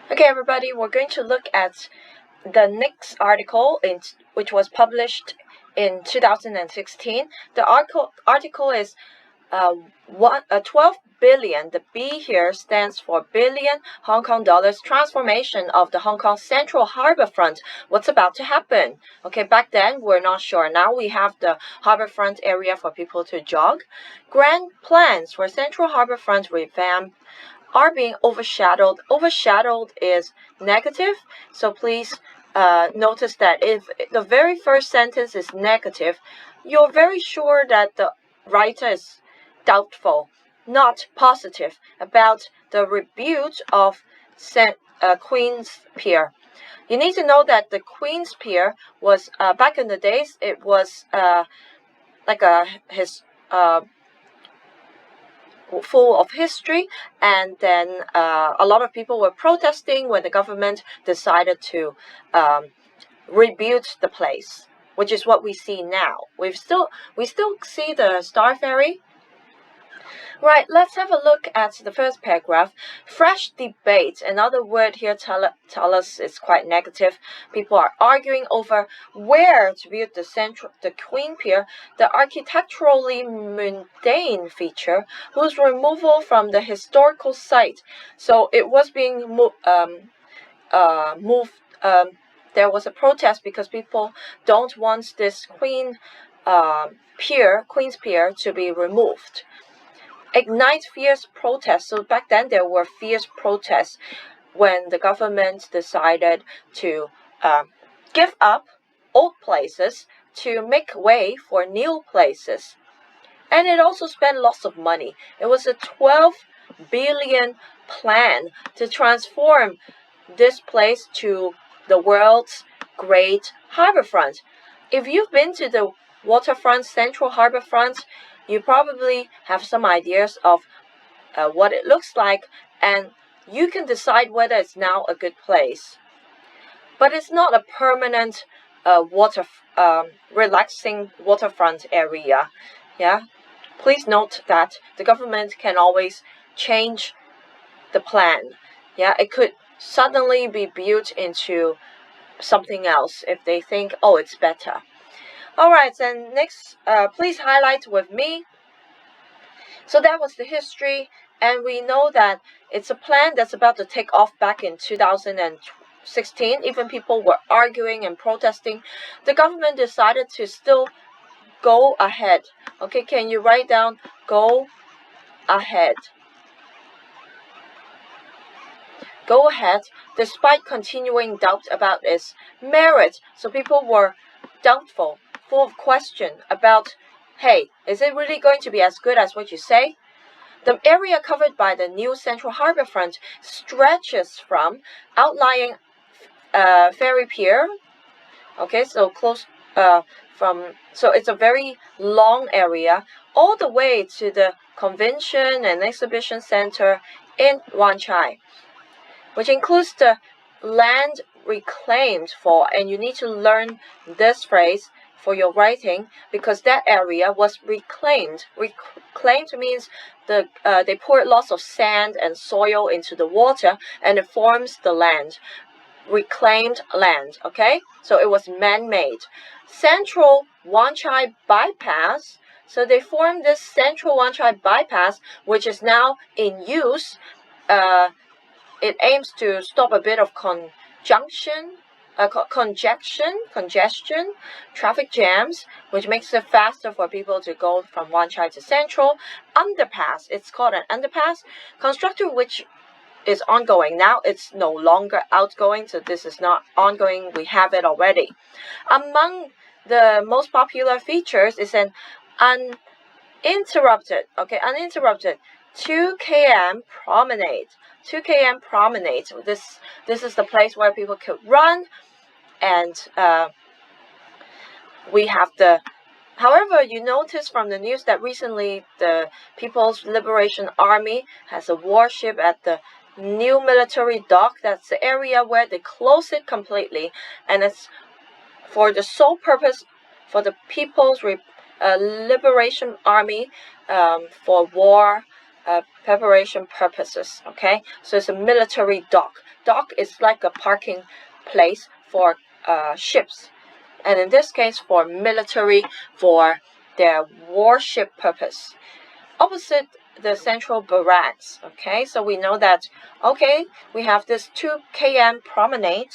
Okay, everybody, we're going to look at the next article which was published in 2016. The article is 12 billion. The B here stands for billion Hong Kong dollars transformation of the Hong Kong Central Harbourfront. What's about to happen? Okay, back then we're not sure. Now we have the harbourfront area for people to jog. Grand plans for Central Harbourfront revamp are being overshadowed. Overshadowed is negative, so please notice that if the very first sentence is negative, you're very sure that the writer is doubtful, not positive, about the rebuild of Queen's Pier. You need to know that the Queen's Pier was, back in the days, it was like full of history, and then a lot of people were protesting when the government decided to rebuild the place, which is what we see now. We still see the Star Ferry. Right, let's have a look at the first paragraph. Fresh debate. Another word here tell us it's quite negative. People are arguing over where to build the Queen Pier, the architecturally mundane feature, whose removal from the historical site. So it was being moved. There was a protest because people don't want this Queen's Pier to be removed. Ignite fierce protests. So back then there were fierce protests when the government decided to give up old places to make way for new places. And it also spent lots of money. It was a 12 billion plan to transform this place to the world's great harbourfront. If you've been to the waterfront, Central Harbourfront, you probably have some ideas of what it looks like, and you can decide whether it's now a good place. But it's not a permanent relaxing waterfront area. Yeah, please note that the government can always change the plan. Yeah, it could suddenly be built into something else if they think, oh, it's better. Alright, and next, please highlight with me. So that was the history, and we know that it's a plan that's about to take off back in 2016. Even people were arguing and protesting. The government decided to still go ahead. Okay, can you write down go ahead? Go ahead, despite continuing doubt about its merit. So people were doubtful, full of question about, hey, is it really going to be as good as what you say? The area covered by the new Central Harbourfront stretches from outlying ferry pier. Okay, so close so it's a very long area all the way to the convention and exhibition center in Wan Chai, which includes the land reclaimed for, and you need to learn this phrase for your writing because that area was reclaimed. Reclaimed means they poured lots of sand and soil into the water and it forms the land. Reclaimed land, okay? So it was man-made. Central Wan Chai bypass. So they formed this Central Wan Chai bypass, which is now in use. It aims to stop a bit of congestion, traffic jams, which makes it faster for people to go from Wan Chai to Central. Underpass, it's called an underpass, constructed which is ongoing. Now it's no longer outgoing, so this is not ongoing, we have it already. Among the most popular features is an uninterrupted 2 km promenade. 2 km promenade. This is the place where people could run, and we have the. However, you notice from the news that recently the People's Liberation Army has a warship at the new military dock. That's the area where they close it completely, and it's for the sole purpose for the People's Liberation Army for war preparation purposes. Okay, so it's a military dock. Dock is like a parking place for ships, and in this case for military, for their warship purpose. Opposite the central barracks. Okay, so we know that, okay, we have this 2 km promenade.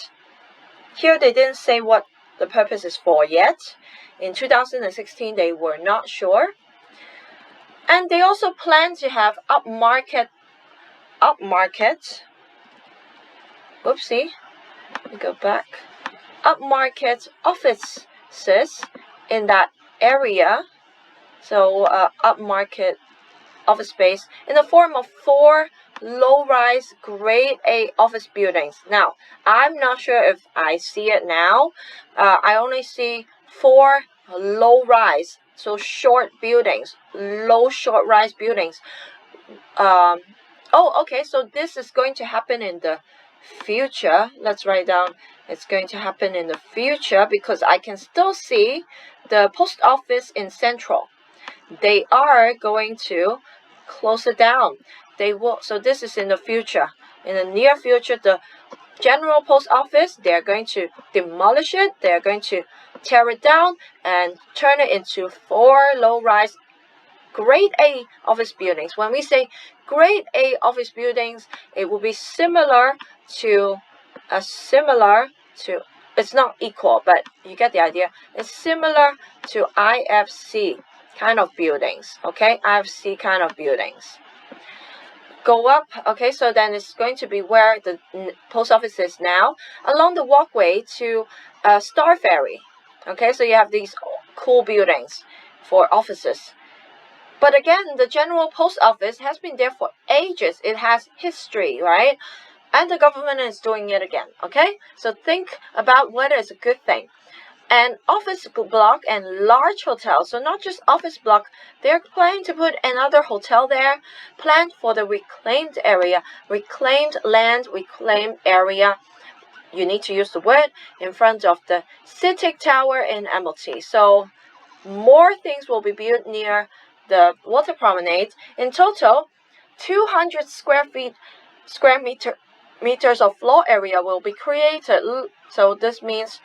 Here they didn't say what the purpose is for yet. In 2016 they were not sure. And they also plan to have upmarket, whoopsie, let me go back, upmarket offices in that area. So upmarket office space in the form of 4 low-rise grade A office buildings. Now, I'm not sure if I see it now. I only see 4 low-rise, so short buildings, low short-rise buildings. Oh, okay, so this is going to happen in the future. Let's write down it's going to happen in the future, because I can still see the post office in Central. They are going to close it down. They will. So this is in the future. In the near future, the general post office, they're going to demolish it. They're going to tear it down and turn it into 4 low-rise grade A office buildings. When we say grade A office buildings, it will be similar to it's not equal, but you get the idea. It's similar to IFC kind of buildings. Okay, IFC kind of buildings. Go up. Okay, so then it's going to be where the post office is now, along the walkway to Star Ferry. Okay, so you have these cool buildings for offices. But again, the general post office has been there for ages. It has history, right? And the government is doing it again. Okay, so think about whether it's a good thing. An office block and large hotels, so not just office block, they're planning to put another hotel there, planned for the reclaimed area, reclaimed land, reclaimed area. You need to use the word in front of the CITIC Tower in Admiralty. So more things will be built near the water promenade. In total, 200 square meters of floor area will be created. So this means,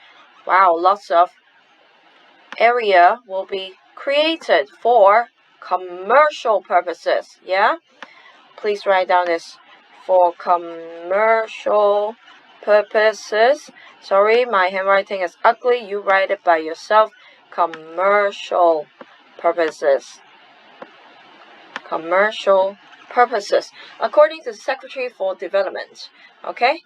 wow, lots of area will be created for commercial purposes. Yeah, please write down this, for commercial purposes. Sorry, my handwriting is ugly. You write it by yourself. Commercial purposes. Commercial purposes, according to the Secretary for Development. Okay,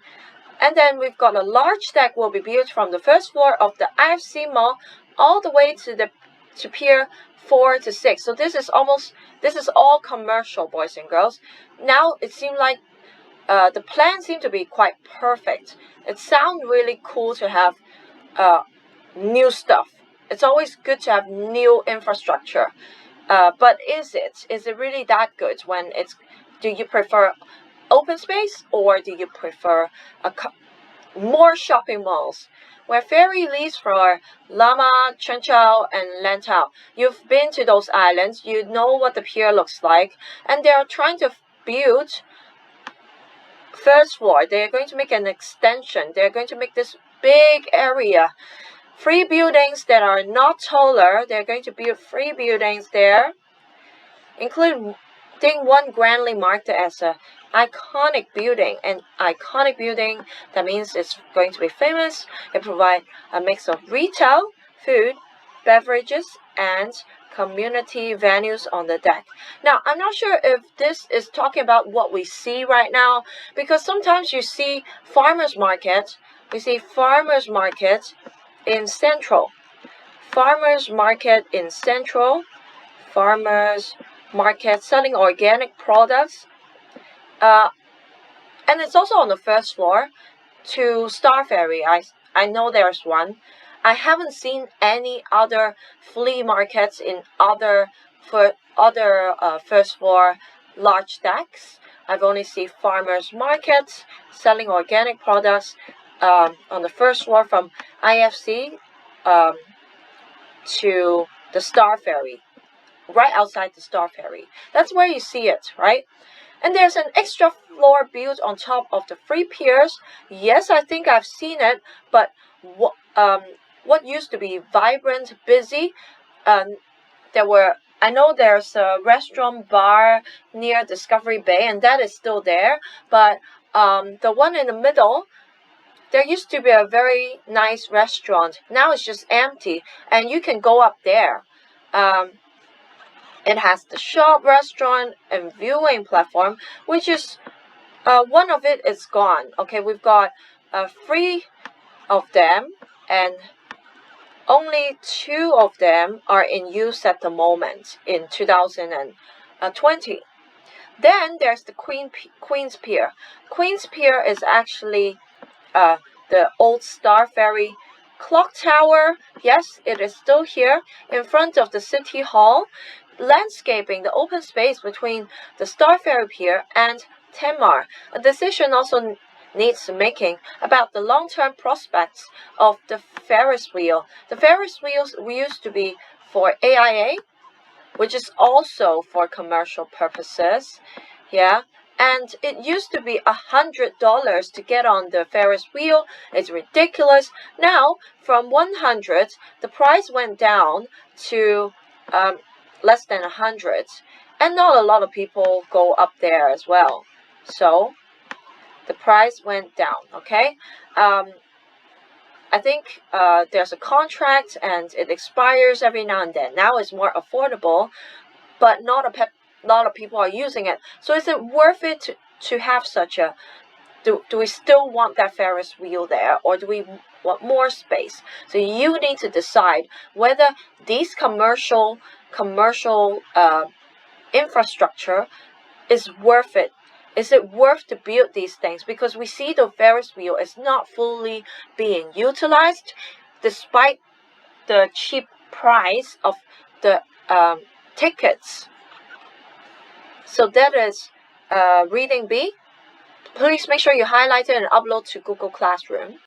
and then we've got a large deck will be built from the first floor of the IFC Mall all the way to Pier 4 to 6. So this is all commercial, boys and girls. Now it seems like the plan seemed to be quite perfect. It sounds really cool to have new stuff. It's always good to have new infrastructure. But is it really that good when it's, do you prefer open space or do you prefer more shopping malls? Where ferry leaves for Lama, Chenchao, and Lantau. You've been to those islands, you know what the pier looks like, and they are trying to build first floor. They are going to make an extension. They are going to make this big area. 3 buildings that are not taller. They're going to build 3 buildings there, including one grandly marked as a iconic building. An iconic building, that means it's going to be famous. It provides a mix of retail, food, beverages, and community venues on the deck. Now, I'm not sure if this is talking about what we see right now, because sometimes you see farmers market. We see farmers market in Central. Farmers market in Central. Farmers market selling organic products. And it's also on the first floor to Star Ferry. I know there's one. I haven't seen any other flea markets in other first floor large decks. I've only seen farmers markets selling organic products on the first floor from IFC to the Star Ferry, right outside the Star Ferry. That's where you see it, right? And there's an extra floor built on top of the 3 piers. Yes, I think I've seen it, but what used to be vibrant, busy, I know there's a restaurant bar near Discovery Bay, and that is still there. But the one in the middle, there used to be a very nice restaurant. Now it's just empty, and you can go up there. It has the shop, restaurant, and viewing platform, which is one of it is gone. Okay, we've got 3 of them, and only 2 of them are in use at the moment in 2020. Then there's the Queen's Pier. Queen's Pier is actually the old Star Ferry clock tower. Yes, it is still here in front of the City Hall. Landscaping the open space between the Star Ferry Pier and Tamar. A decision also needs making about the long-term prospects of the Ferris wheel. The Ferris wheels used to be for AIA, which is also for commercial purposes. Yeah. And it used to be $100 to get on the Ferris wheel. It's ridiculous. Now, from 100, the price went down to less than 100. And not a lot of people go up there as well. So, the price went down, okay? I think there's a contract and it expires every now and then. Now it's more affordable, but not a lot of people are using it. So is it worth it to have such a... Do we still want that Ferris wheel there, or do we want more space? So you need to decide whether these commercial infrastructure is worth it. Is it worth to build these things? Because we see the Ferris wheel is not fully being utilized, despite the cheap price of the tickets. So that is reading B. Please make sure you highlight it and upload to Google Classroom.